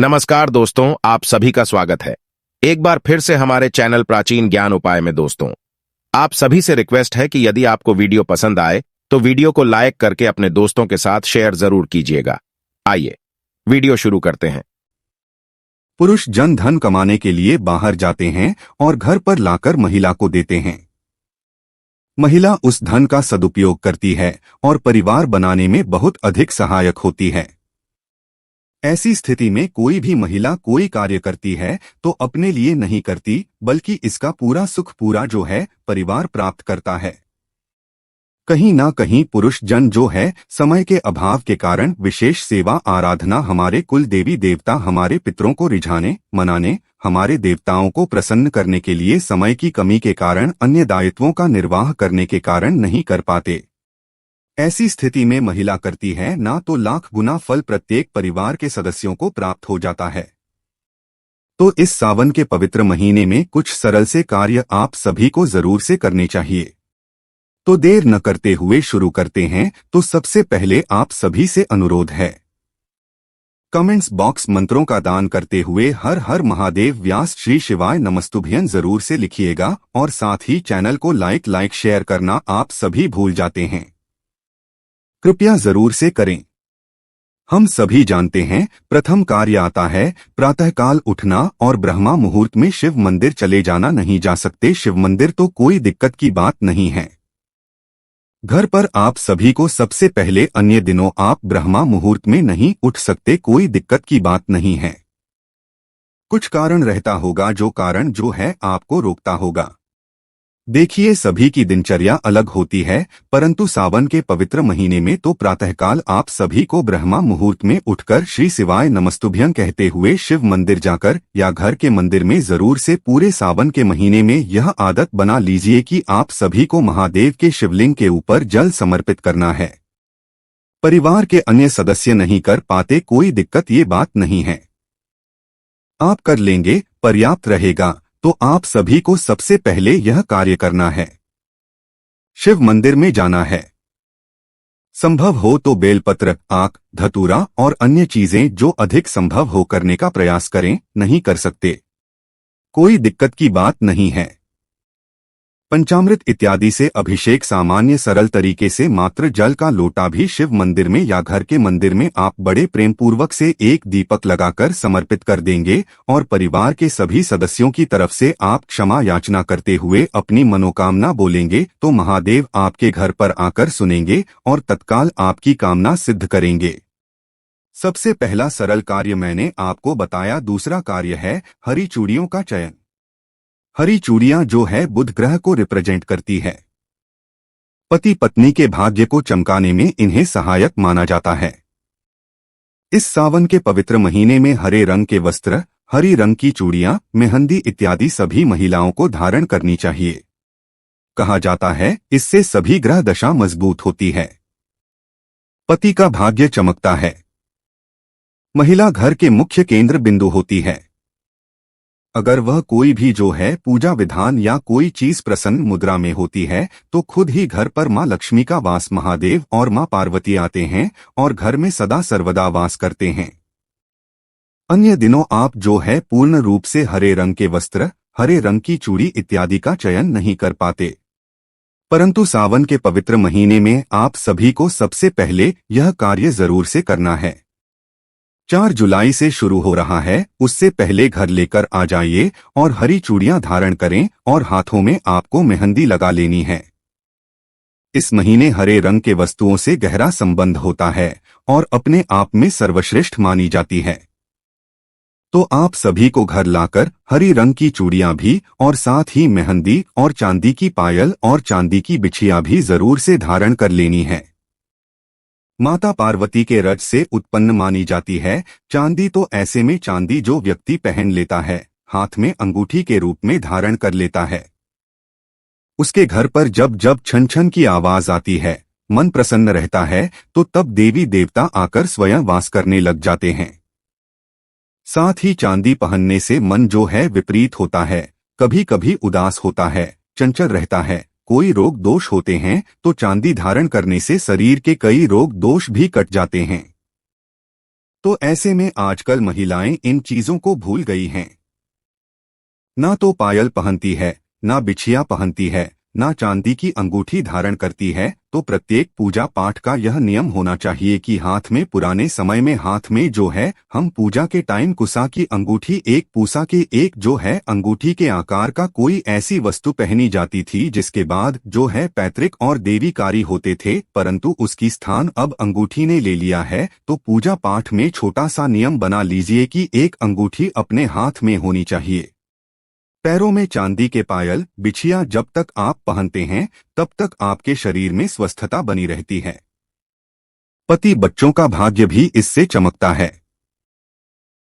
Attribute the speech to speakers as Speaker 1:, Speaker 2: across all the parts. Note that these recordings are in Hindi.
Speaker 1: नमस्कार दोस्तों, आप सभी का स्वागत है एक बार फिर से हमारे चैनल प्राचीन ज्ञान उपाय में। दोस्तों, आप सभी से रिक्वेस्ट है कि यदि आपको वीडियो पसंद आए तो वीडियो को लाइक करके अपने दोस्तों के साथ शेयर जरूर कीजिएगा। आइए वीडियो शुरू करते हैं।
Speaker 2: पुरुष जन धन कमाने के लिए बाहर जाते हैं और घर पर लाकर महिला को देते हैं। महिला उस धन का सदुपयोग करती है और परिवार बनाने में बहुत अधिक सहायक होती है। ऐसी स्थिति में कोई भी महिला कोई कार्य करती है तो अपने लिए नहीं करती, बल्कि इसका पूरा सुख पूरा जो है परिवार प्राप्त करता है। कहीं ना कहीं पुरुष जन जो है समय के अभाव के कारण विशेष सेवा आराधना, हमारे कुल देवी देवता, हमारे पितरों को रिझाने मनाने, हमारे देवताओं को प्रसन्न करने के लिए समय की कमी के कारण, अन्य दायित्वों का निर्वाह करने के कारण नहीं कर पाते। ऐसी स्थिति में महिला करती है ना तो लाख गुना फल प्रत्येक परिवार के सदस्यों को प्राप्त हो जाता है। तो इस सावन के पवित्र महीने में कुछ सरल से कार्य आप सभी को जरूर से करने चाहिए। तो देर न करते हुए शुरू करते हैं। तो सबसे पहले आप सभी से अनुरोध है, कमेंट्स बॉक्स मंत्रों का दान करते हुए हर हर महादेव व्यास श्री शिवाय नमस्तुभ्यं जरूर से लिखिएगा, और साथ ही चैनल को लाइक शेयर करना आप सभी भूल जाते हैं, कृपया जरूर से करें। हम सभी जानते हैं प्रथम कार्य आता है प्रातःकाल उठना और ब्रह्मा मुहूर्त में शिव मंदिर चले जाना। नहीं जा सकते शिव मंदिर तो कोई दिक्कत की बात नहीं है। घर पर आप सभी को सबसे पहले, अन्य दिनों आप ब्रह्मा मुहूर्त में नहीं उठ सकते, कोई दिक्कत की बात नहीं है। कुछ कारण रहता होगा, जो कारण जो है आपको रोकता होगा। देखिए, सभी की दिनचर्या अलग होती है, परंतु सावन के पवित्र महीने में तो प्रातःकाल आप सभी को ब्रह्मा मुहूर्त में उठकर श्री शिवाय नमस्तुभ्यं कहते हुए शिव मंदिर जाकर या घर के मंदिर में जरूर से पूरे सावन के महीने में यह आदत बना लीजिए कि आप सभी को महादेव के शिवलिंग के ऊपर जल समर्पित करना है। परिवार के अन्य सदस्य नहीं कर पाते, कोई दिक्कत ये बात नहीं है, आप कर लेंगे, पर्याप्त रहेगा। तो आप सभी को सबसे पहले यह कार्य करना है, शिव मंदिर में जाना है। संभव हो तो बेलपत्र, आक, धतूरा और अन्य चीजें जो अधिक संभव हो करने का प्रयास करें। नहीं कर सकते, कोई दिक्कत की बात नहीं है। पंचामृत इत्यादि से अभिषेक, सामान्य सरल तरीके से मात्र जल का लोटा भी शिव मंदिर में या घर के मंदिर में आप बड़े प्रेम पूर्वक से एक दीपक लगाकर समर्पित कर देंगे, और परिवार के सभी सदस्यों की तरफ से आप क्षमा याचना करते हुए अपनी मनोकामना बोलेंगे, तो महादेव आपके घर पर आकर सुनेंगे और तत्काल आपकी कामना सिद्ध करेंगे। सबसे पहला सरल कार्य मैंने आपको बताया। दूसरा कार्य है हरी चूड़ियों का चयन। हरी चूड़ियां जो है बुध ग्रह को रिप्रेजेंट करती है। पति पत्नी के भाग्य को चमकाने में इन्हें सहायक माना जाता है। इस सावन के पवित्र महीने में हरे रंग के वस्त्र, हरी रंग की चूड़ियां, मेहंदी इत्यादि सभी महिलाओं को धारण करनी चाहिए। कहा जाता है इससे सभी ग्रह दशा मजबूत होती है, पति का भाग्य चमकता है। महिला घर के मुख्य केंद्र बिंदु होती है। अगर वह कोई भी जो है पूजा विधान या कोई चीज प्रसन्न मुद्रा में होती है तो खुद ही घर पर मां लक्ष्मी का वास, महादेव और मां पार्वती आते हैं और घर में सदा सर्वदा वास करते हैं। अन्य दिनों आप जो है पूर्ण रूप से हरे रंग के वस्त्र, हरे रंग की चूड़ी इत्यादि का चयन नहीं कर पाते, परंतु सावन के पवित्र महीने में आप सभी को सबसे पहले यह कार्य जरूर से करना है। 4 जुलाई से शुरू हो रहा है, उससे पहले घर लेकर आ जाइए और हरी चूड़ियां धारण करें और हाथों में आपको मेहंदी लगा लेनी है। इस महीने हरे रंग के वस्तुओं से गहरा संबंध होता है और अपने आप में सर्वश्रेष्ठ मानी जाती है। तो आप सभी को घर लाकर हरी रंग की चूड़ियां भी और साथ ही मेहंदी और चांदी की पायल और चांदी की बिछिया भी जरूर से धारण कर लेनी है। माता पार्वती के रज से उत्पन्न मानी जाती है चांदी, तो ऐसे में चांदी जो व्यक्ति पहन लेता है, हाथ में अंगूठी के रूप में धारण कर लेता है, उसके घर पर जब जब छन छन की आवाज आती है, मन प्रसन्न रहता है, तो तब देवी देवता आकर स्वयं वास करने लग जाते हैं। साथ ही चांदी पहनने से मन जो है विपरीत होता है, कभी कभी उदास होता है, चंचल रहता है, कोई रोग दोष होते हैं तो चांदी धारण करने से शरीर के कई रोग दोष भी कट जाते हैं। तो ऐसे में आजकल महिलाएं इन चीजों को भूल गई हैं। ना तो पायल पहनती है, ना बिछिया पहनती है, ना चांदी की अंगूठी धारण करती है। तो प्रत्येक पूजा पाठ का यह नियम होना चाहिए कि हाथ में, पुराने समय में हाथ में जो है, हम पूजा के टाइम कुसा की अंगूठी, एक पूसा के एक जो है अंगूठी के आकार का कोई ऐसी वस्तु पहनी जाती थी जिसके बाद जो है पैतृक और देवीकारी होते थे, परंतु उसकी स्थान अब अंगूठी ने ले लिया है। तो पूजा पाठ में छोटा सा नियम बना लीजिए कि एक अंगूठी अपने हाथ में होनी चाहिए। पैरों में चांदी के पायल, बिछिया जब तक आप पहनते हैं तब तक आपके शरीर में स्वस्थता बनी रहती है। पति बच्चों का भाग्य भी इससे चमकता है।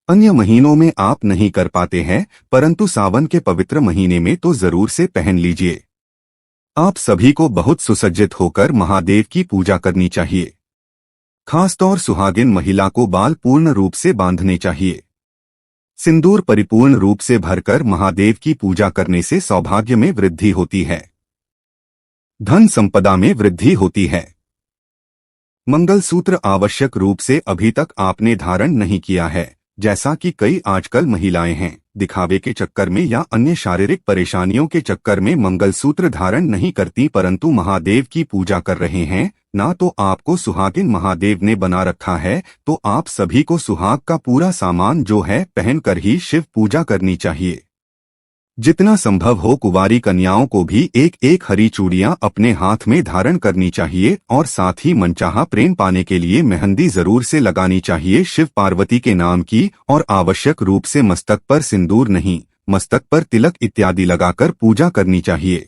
Speaker 2: अन्य महीनों में आप नहीं कर पाते हैं, परंतु सावन के पवित्र महीने में तो जरूर से पहन लीजिए। आप सभी को बहुत सुसज्जित होकर महादेव की पूजा करनी चाहिए। खासतौर सुहागिन महिला को बाल पूर्ण रूप से बांधने चाहिए। सिंदूर परिपूर्ण रूप से भरकर महादेव की पूजा करने से सौभाग्य में वृद्धि होती है, धन संपदा में वृद्धि होती है। मंगलसूत्र आवश्यक रूप से अभी तक आपने धारण नहीं किया है, जैसा कि कई आजकल महिलाएं हैं, दिखावे के चक्कर में या अन्य शारीरिक परेशानियों के चक्कर में मंगलसूत्र धारण नहीं करती, परंतु महादेव की पूजा कर रहे हैं। ना तो आपको सुहागिन महादेव ने बना रखा है, तो आप सभी को सुहाग का पूरा सामान जो है पहनकर ही शिव पूजा करनी चाहिए। जितना संभव हो कुंवारी कन्याओं को भी एक एक हरी चूड़ियां अपने हाथ में धारण करनी चाहिए और साथ ही मनचाहा प्रेम पाने के लिए मेहंदी जरूर से लगानी चाहिए शिव पार्वती के नाम की, और आवश्यक रूप से मस्तक पर सिंदूर नहीं, मस्तक पर तिलक इत्यादि लगाकर पूजा करनी चाहिए।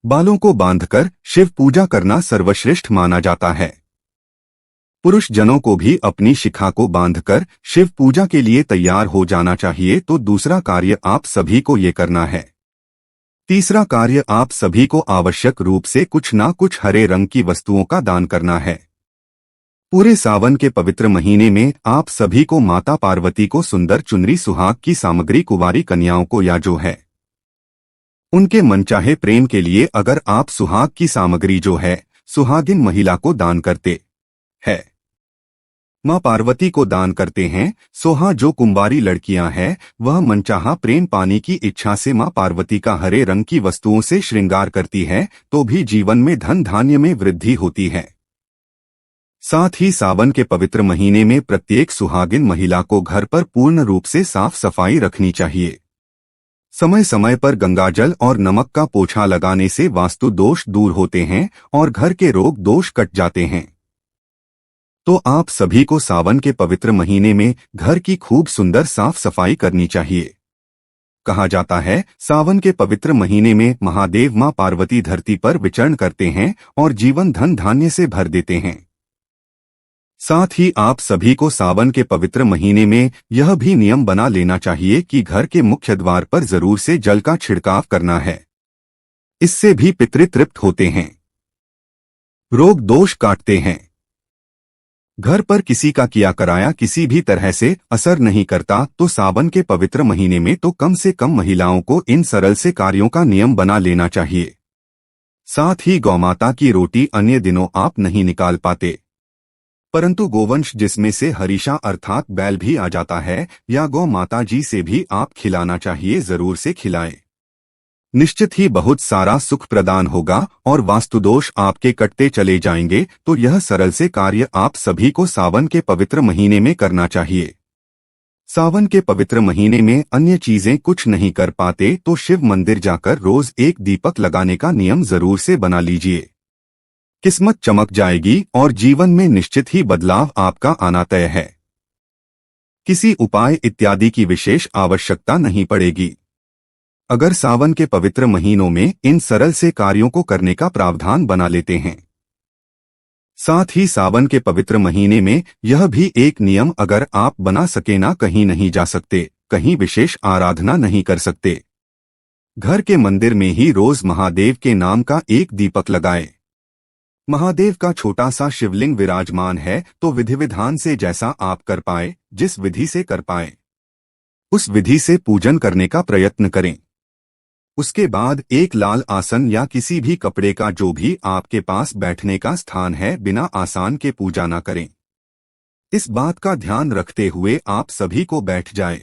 Speaker 2: बालों को बांधकर शिव पूजा करना सर्वश्रेष्ठ माना जाता है। पुरुष जनों को भी अपनी शिखा को बांधकर शिव पूजा के लिए तैयार हो जाना चाहिए। तो दूसरा कार्य आप सभी को ये करना है। तीसरा कार्य आप सभी को आवश्यक रूप से कुछ ना कुछ हरे रंग की वस्तुओं का दान करना है। पूरे सावन के पवित्र महीने में आप सभी को माता पार्वती को सुंदर चुनरी, सुहाग की सामग्री कुंवारी कन्याओं को या जो है उनके मनचाहे प्रेम के लिए अगर आप सुहाग की सामग्री जो है सुहागिन महिला को दान करते हैं, मां पार्वती को दान करते हैं, सोहा जो कुंवारी लड़कियां हैं वह मनचाहा प्रेम पाने की इच्छा से मां पार्वती का हरे रंग की वस्तुओं से श्रृंगार करती है, तो भी जीवन में धन धान्य में वृद्धि होती है। साथ ही सावन के पवित्र महीने में प्रत्येक सुहागिन महिला को घर पर पूर्ण रूप से साफ सफाई रखनी चाहिए। समय समय पर गंगाजल और नमक का पोछा लगाने से वास्तु दोष दूर होते हैं और घर के रोग दोष कट जाते हैं। तो आप सभी को सावन के पवित्र महीने में घर की खूब सुंदर साफ सफाई करनी चाहिए। कहा जाता है सावन के पवित्र महीने में महादेव मां पार्वती धरती पर विचरण करते हैं और जीवन धन धान्य से भर देते हैं। साथ ही आप सभी को सावन के पवित्र महीने में यह भी नियम बना लेना चाहिए कि घर के मुख्य द्वार पर जरूर से जल का छिड़काव करना है। इससे भी पितृ तृप्त होते हैं, रोग दोष काटते हैं। घर पर किसी का किया कराया किसी भी तरह से असर नहीं करता, तो सावन के पवित्र महीने में तो कम से कम महिलाओं को इन सरल से कार्यों का नियम बना लेना चाहिए। साथ ही गौमाता की रोटी अन्य दिनों आप नहीं निकाल पाते, परंतु गोवंश जिसमें से हरीशा अर्थात बैल भी आ जाता है या गौ माता जी से भी आप खिलाना चाहिए, जरूर से खिलाएं। निश्चित ही बहुत सारा सुख प्रदान होगा और वास्तुदोष आपके कटते चले जाएंगे। तो यह सरल से कार्य आप सभी को सावन के पवित्र महीने में करना चाहिए। सावन के पवित्र महीने में अन्य चीजें कुछ नहीं कर पाते तो शिव मंदिर जाकर रोज एक दीपक लगाने का नियम जरूर से बना लीजिए। किस्मत चमक जाएगी और जीवन में निश्चित ही बदलाव आपका आना तय है। किसी उपाय इत्यादि की विशेष आवश्यकता नहीं पड़ेगी अगर सावन के पवित्र महीनों में इन सरल से कार्यों को करने का प्रावधान बना लेते हैं। साथ ही सावन के पवित्र महीने में यह भी एक नियम अगर आप बना सके, ना कहीं नहीं जा सकते, कहीं विशेष आराधना नहीं कर सकते, घर के मंदिर में ही रोज महादेव के नाम का एक दीपक लगाए। महादेव का छोटा सा शिवलिंग विराजमान है, तो विधि विधान से जैसा आप कर पाए, जिस विधि से कर पाए उस विधि से पूजन करने का प्रयत्न करें। उसके बाद एक लाल आसन या किसी भी कपड़े का जो भी आपके पास बैठने का स्थान है, बिना आसान के पूजा न करें। इस बात का ध्यान रखते हुए आप सभी को बैठ जाएं।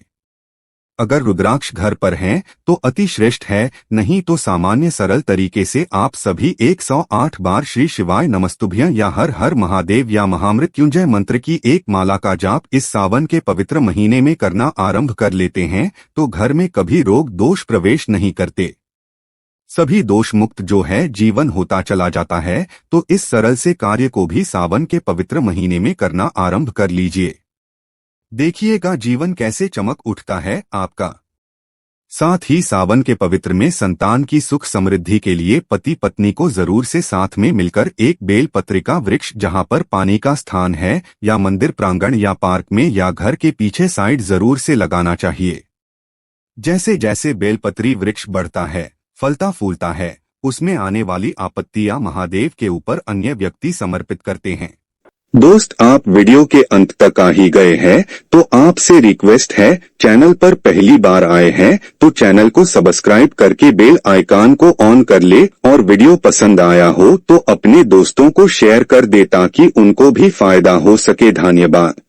Speaker 2: अगर रुद्राक्ष घर पर हैं तो अति श्रेष्ठ है, नहीं तो सामान्य सरल तरीके से आप सभी 108 बार श्री शिवाय नमस्तुभ्यं या हर हर महादेव या महामृत्युंजय मंत्र की एक माला का जाप इस सावन के पवित्र महीने में करना आरंभ कर लेते हैं तो घर में कभी रोग दोष प्रवेश नहीं करते। सभी दोष मुक्त जो है जीवन होता चला जाता है। तो इस सरल से कार्य को भी सावन के पवित्र महीने में करना आरंभ कर लीजिए। देखिएगा जीवन कैसे चमक उठता है आपका। साथ ही सावन के पवित्र में संतान की सुख समृद्धि के लिए पति पत्नी को जरूर से साथ में मिलकर एक बेल पत्र का वृक्ष जहां पर पानी का स्थान है या मंदिर प्रांगण या पार्क में या घर के पीछे साइड जरूर से लगाना चाहिए। जैसे जैसे बेलपत्री वृक्ष बढ़ता है, फलता फूलता है, उसमें आने वाली आपत्तियां महादेव के ऊपर अन्य व्यक्ति समर्पित करते हैं। दोस्त, आप वीडियो के अंत तक आ ही गए हैं तो आपसे रिक्वेस्ट है, चैनल पर पहली बार आए हैं तो चैनल को सब्सक्राइब करके बेल आइकन को ऑन कर ले और वीडियो पसंद आया हो तो अपने दोस्तों को शेयर कर दे ताकि उनको भी फायदा हो सके। धन्यवाद।